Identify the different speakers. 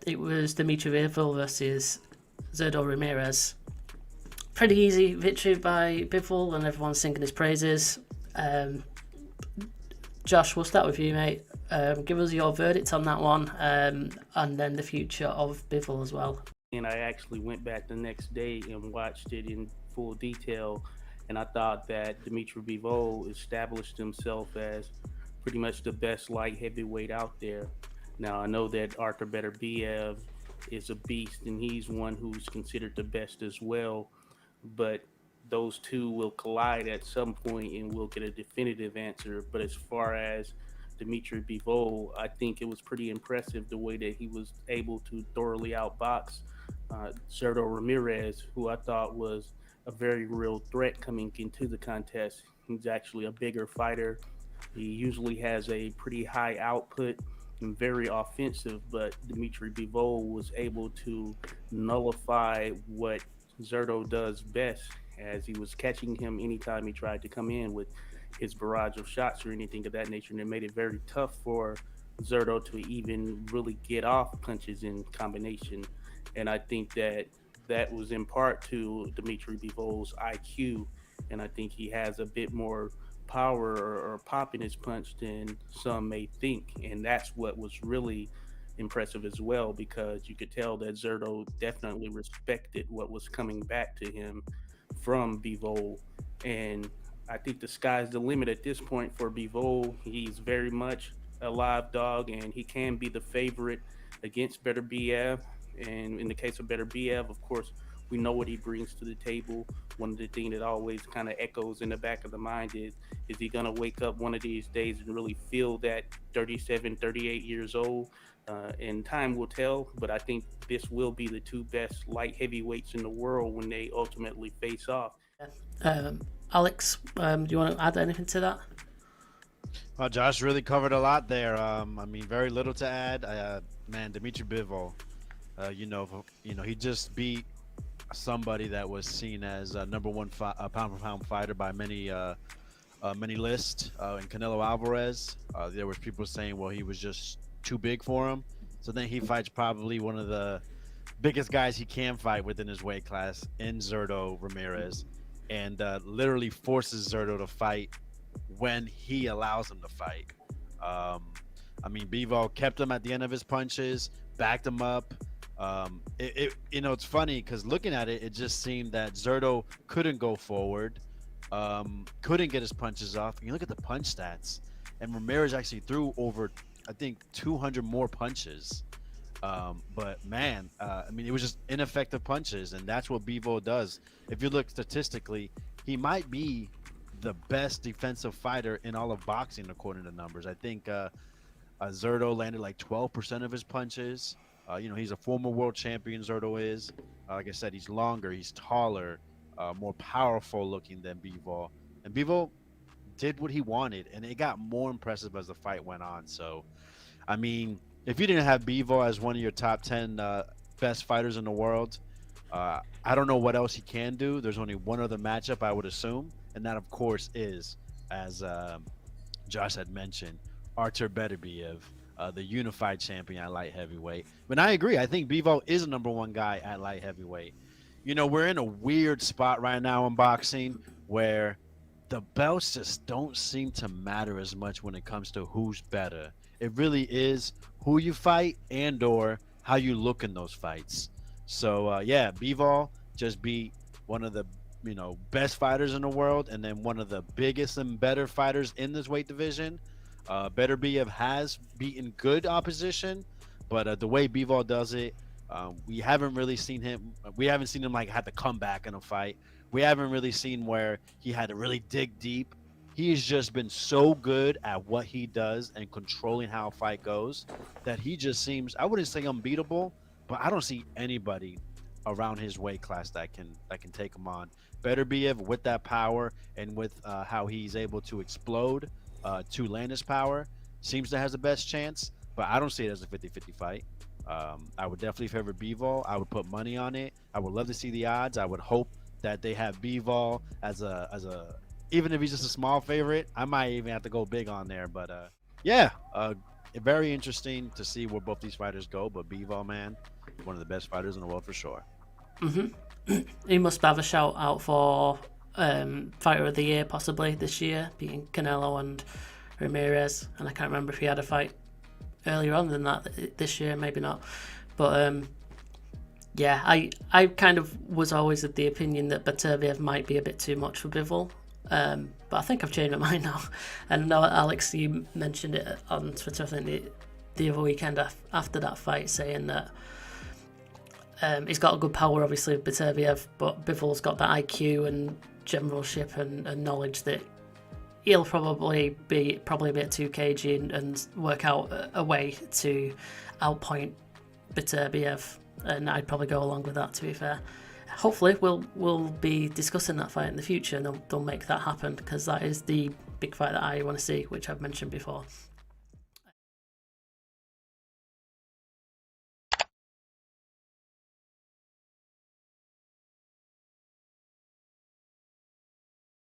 Speaker 1: It was Dmitry Bivol versus Zurdo Ramirez. Pretty easy victory by Bivol, and everyone's singing his praises. Josh, we'll start with you, mate. Give us your verdict on that one, and then the future of Bivol as well.
Speaker 2: And I actually went back the next day and watched it in full detail, and I thought that Dmitry Bivol established himself as pretty much the best light heavyweight out there. Now I know that Artur Beterbiev is a beast, and he's one who's considered the best as well, but those two will collide at some point and we'll get a definitive answer. But as far as Dmitry Bivol, I think it was pretty impressive the way that he was able to thoroughly outbox Zurdo Ramirez, who I thought was a very real threat coming into the contest. He's actually a bigger fighter. He usually has a pretty high output and very offensive, but Dmitry Bivol was able to nullify what Zurdo does best, as he was catching him anytime he tried to come in with his barrage of shots or anything of that nature, and it made it very tough for Zurdo to even really get off punches in combination. And I think that that was in part to Dmitry Bivol's IQ, and I think he has a bit more power or pop in his punch than some may think, and that's what was really impressive as well, because you could tell that Zurdo definitely respected what was coming back to him from Bivol. And I think the sky's the limit at this point for Bivol. He's very much a live dog, and he can be the favorite against Beterbiev. And in the case of Beterbiev, of course, we know what he brings to the table. One of the things that always kind of echoes in the back of the mind is he going to wake up one of these days and really feel that 37, 38 years old? And time will tell, but I think this will be the two best light heavyweights in the world when they ultimately face off.
Speaker 1: Alex, do you want to add anything to that?
Speaker 3: Well, Josh really covered a lot there. I mean, very little to add. Man, Dmitry Bivol, he just beat somebody that was seen as number one pound for pound fighter by many lists in Canelo Alvarez. There was people saying, well, he was just too big for him. So then he fights probably one of the biggest guys he can fight within his weight class in Zurdo Ramirez, and literally forces Zurdo to fight when he allows him to fight. I mean, Bivol kept him at the end of his punches, backed him up. It's funny because looking at it, it just seemed that Zurdo couldn't go forward, couldn't get his punches off. And you look at the punch stats, and Ramirez actually threw over, I think, 200 more punches. But man, I mean, it was just ineffective punches, and that's what Bivol does. If you look statistically, he might be the best defensive fighter in all of boxing according to numbers. I think Zurdo landed like 12% of his punches. He's a former world champion, Zurdo is. Like I said, he's longer, he's taller, more powerful looking than Bivol. And Bivol did what he wanted, and it got more impressive as the fight went on. So, I mean, if you didn't have Bivol as one of your top 10 best fighters in the world, I don't know what else he can do. There's only one other matchup, I would assume, and that, of course, is, as Josh had mentioned, Artur Beterbiev, the unified champion at light heavyweight. But I agree. I think Bivol is a number one guy at light heavyweight. We're in a weird spot right now in boxing where the belts just don't seem to matter as much when it comes to who's better. It really is who you fight and or how you look in those fights. So Bivol just beat one of the best fighters in the world, and then one of the biggest and better fighters in this weight division. Beterbiev has beaten good opposition, but the way Bivol does it, we haven't really seen him. We haven't seen him like had to come back in a fight. We haven't really seen where he had to really dig deep. He's just been so good at what he does and controlling how a fight goes that he just seems, I wouldn't say unbeatable, but I don't see anybody around his weight class that can take him on. Beterbiev, with that power and with how he's able to explode to land his power, seems to has the best chance, but I don't see it as a 50-50 fight. I would definitely favor Bivol. I would put money on it. I would love to see the odds. I would hope that they have Bivol as a even if he's just a small favorite. I might even have to go big on there, but very interesting to see where both these fighters go. But Bivol, man, one of the best fighters in the world for sure.
Speaker 1: He must have a shout out for Fighter of the Year possibly this year, beating Canelo and Ramirez. And I can't remember if he had a fight earlier on than that this year, maybe not. But yeah, I kind of was always of the opinion that Beterbiev might be a bit too much for Bivol. But I think I've changed my mind now. And now, Alex, you mentioned it on Twitter, I think the other weekend after that fight, saying that he's got a good power, obviously, Beterbiev, but Bivol's got that IQ and generalship and knowledge that he'll probably be a bit too cagey and work out a way to outpoint Beterbiev. And I'd probably go along with that, to be fair. Hopefully we'll be discussing that fight in the future, and they'll make that happen, because that is the big fight that I want to see, which I've mentioned before.